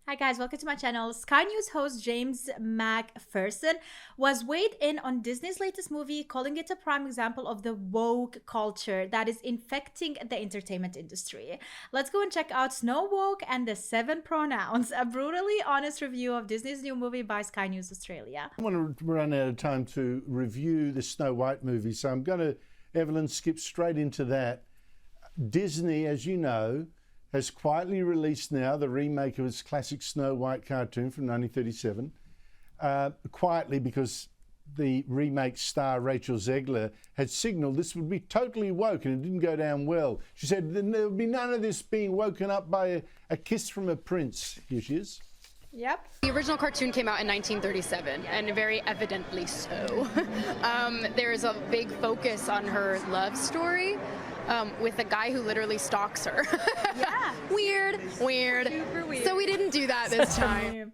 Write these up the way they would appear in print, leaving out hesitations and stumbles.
Hi guys, welcome to my channel. Sky News host James McPherson was weighed in on Disney's latest movie, calling it a prime example of the woke culture that is infecting the entertainment industry. Let's go and check out Snow Woke and the 7 Pronouns, a brutally honest review of Disney's new movie by Sky News Australia. I want to run out of time to review the Snow White movie, so I'm going to, Evelyn, skip straight into that. Disney, as you know, has quietly released now the remake of its classic Snow White cartoon from 1937. Quietly, because the remake star Rachel Zegler had signalled this would be totally woke, and it didn't go down well. She said there would be none of this being woken up by a kiss from a prince. Here she is. Yep. The original cartoon came out in 1937, and very evidently so. There's a big focus on her love story with a guy who literally stalks her. Yeah. Weird. Super weird. So we didn't do that this time.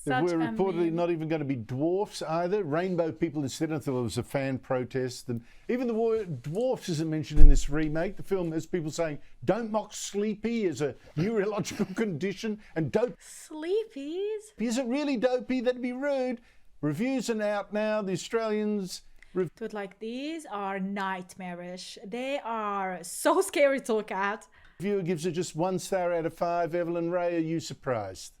There were reportedly not even going to be dwarfs either. Rainbow people instead. I thought it was a fan protest. And even the word dwarfs isn't mentioned in this remake. The film has people saying, don't mock sleepy as a neurological condition. And dope. Sleepies? Is it really dopey? That'd be rude. Reviews are out now. The Australians... Dude, like, these are nightmarish. They are so scary to look at. Viewer gives it just 1 star out of 5. Evelyn Ray, are you surprised?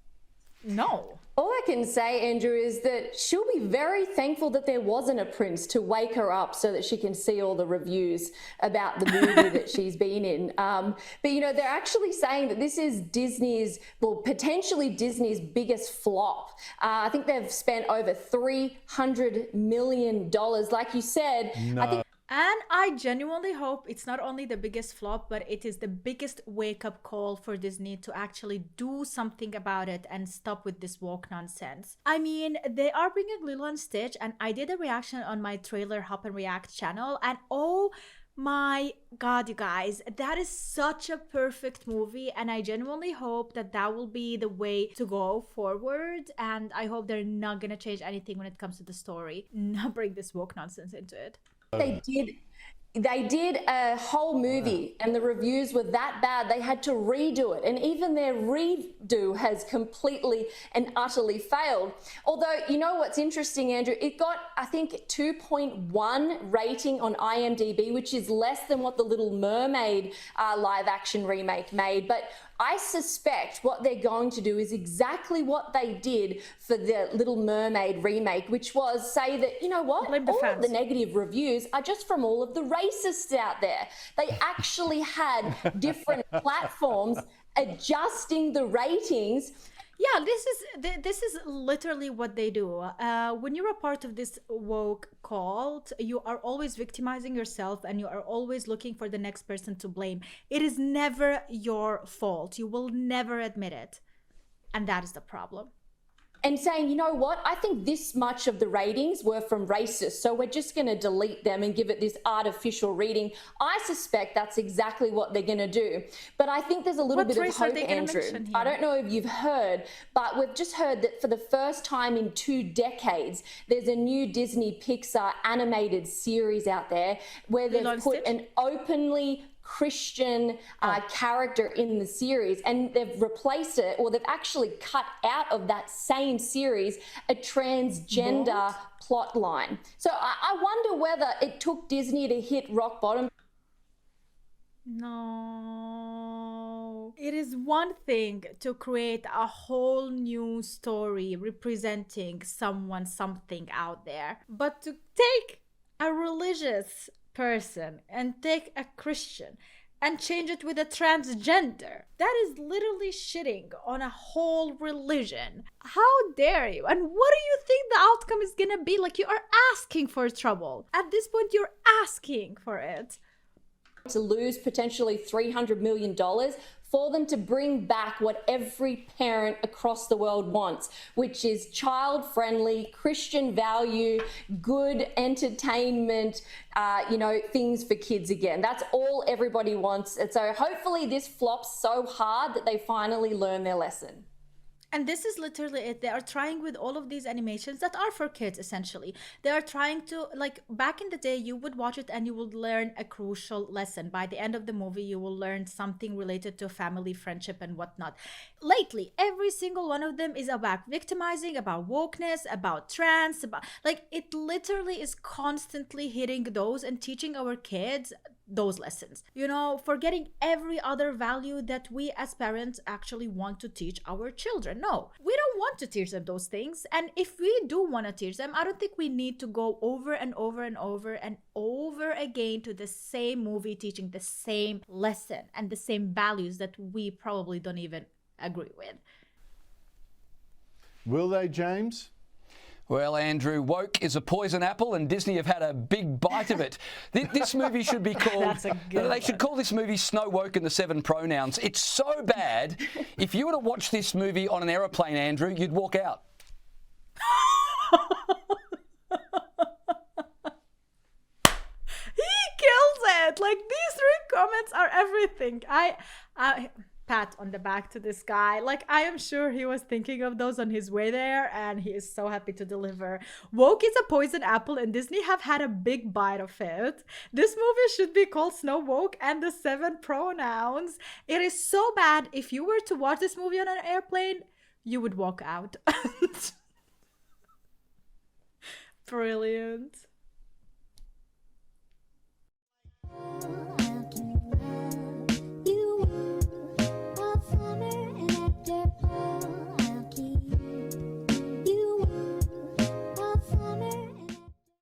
No. All I can say, Andrew, is that she'll be very thankful that there wasn't a prince to wake her up so that she can see all the reviews about the movie that she's been in. But, you know, they're actually saying that this is Disney's, well, potentially Disney's biggest flop. I think they've spent over $300 million. Like you said, No. I think. And I genuinely hope it's not only the biggest flop, but it is the biggest wake-up call for Disney to actually do something about it and stop with this woke nonsense. I mean, they are bringing Lilo and Stitch, and I did a reaction on my Trailer Hop and React channel, and oh my god, you guys, that is such a perfect movie, and I genuinely hope that that will be the way to go forward, and I hope they're not gonna change anything when it comes to the story, not bring this woke nonsense into it. They did a whole movie and the reviews were that bad they had to redo it, and even their redo has completely and utterly failed. Although, you know what's interesting, Andrew, it got, I think, 2.1 rating on IMDb, which is less than what the Little Mermaid live action remake made. But I suspect what they're going to do is exactly what they did for the Little Mermaid remake, which was say that, you know what, all of the negative reviews are just from all of the racists out there. They actually had different platforms adjusting the ratings. Yeah, this is literally what they do. When you're a part of this woke cult, you are always victimizing yourself and you are always looking for the next person to blame. It is never your fault. You will never admit it. And that is the problem. And saying, you know what, I think this much of the ratings were from racists, so we're just going to delete them and give it this artificial reading. I suspect that's exactly what they're going to do. But I think there's a little bit of hope, Andrew. I don't know if you've heard, but we've just heard that for the first time in 2 decades, there's a new Disney Pixar animated series out there where they've put an openly Christian character in the series, and they've replaced it, or they've actually cut out of that same series a transgender plot line. So I wonder whether it took Disney to hit rock bottom. No. It is one thing to create a whole new story representing something out there, but to take a religious person and take a Christian and change it with a transgender, that is literally shitting on a whole religion. How dare you? And what do you think the outcome is gonna be? Like, you are asking for trouble. At this point, you're asking for it. To lose potentially $300 million for them to bring back what every parent across the world wants, which is child-friendly, Christian value, good entertainment, you know, things for kids again. That's all everybody wants. And so hopefully this flops so hard that they finally learn their lesson. And this is literally it. They are trying with all of these animations that are for kids, essentially. They are trying to, like, back in the day, you would watch it and you would learn a crucial lesson. By the end of the movie, you will learn something related to family, friendship, and whatnot. Lately, every single one of them is about victimizing, about wokeness, about trans, about, like, it literally is constantly hitting those and teaching our kids those lessons, forgetting every other value that we as parents actually want to teach our children. No, we don't want to teach them those things. And if we do want to teach them, I don't think we need to go over and over and over and over again to the same movie teaching the same lesson and the same values that we probably don't even agree with. Will they, James? Well, Andrew, woke is a poison apple, and Disney have had a big bite of it. This movie should be called. That's a good They should call this movie Snow Woke and the Seven Pronouns. It's so bad. If you were to watch this movie on an aeroplane, Andrew, you'd walk out. He kills it. Like, these three comments are everything. I pat on the back to this guy. Like, I am sure he was thinking of those on his way there, and he is so happy to deliver. Woke is a poison apple, and Disney have had a big bite of it. This movie should be called Snow Woke and the Seven Pronouns. It is so bad. If you were to watch this movie on an airplane, you would walk out. Brilliant.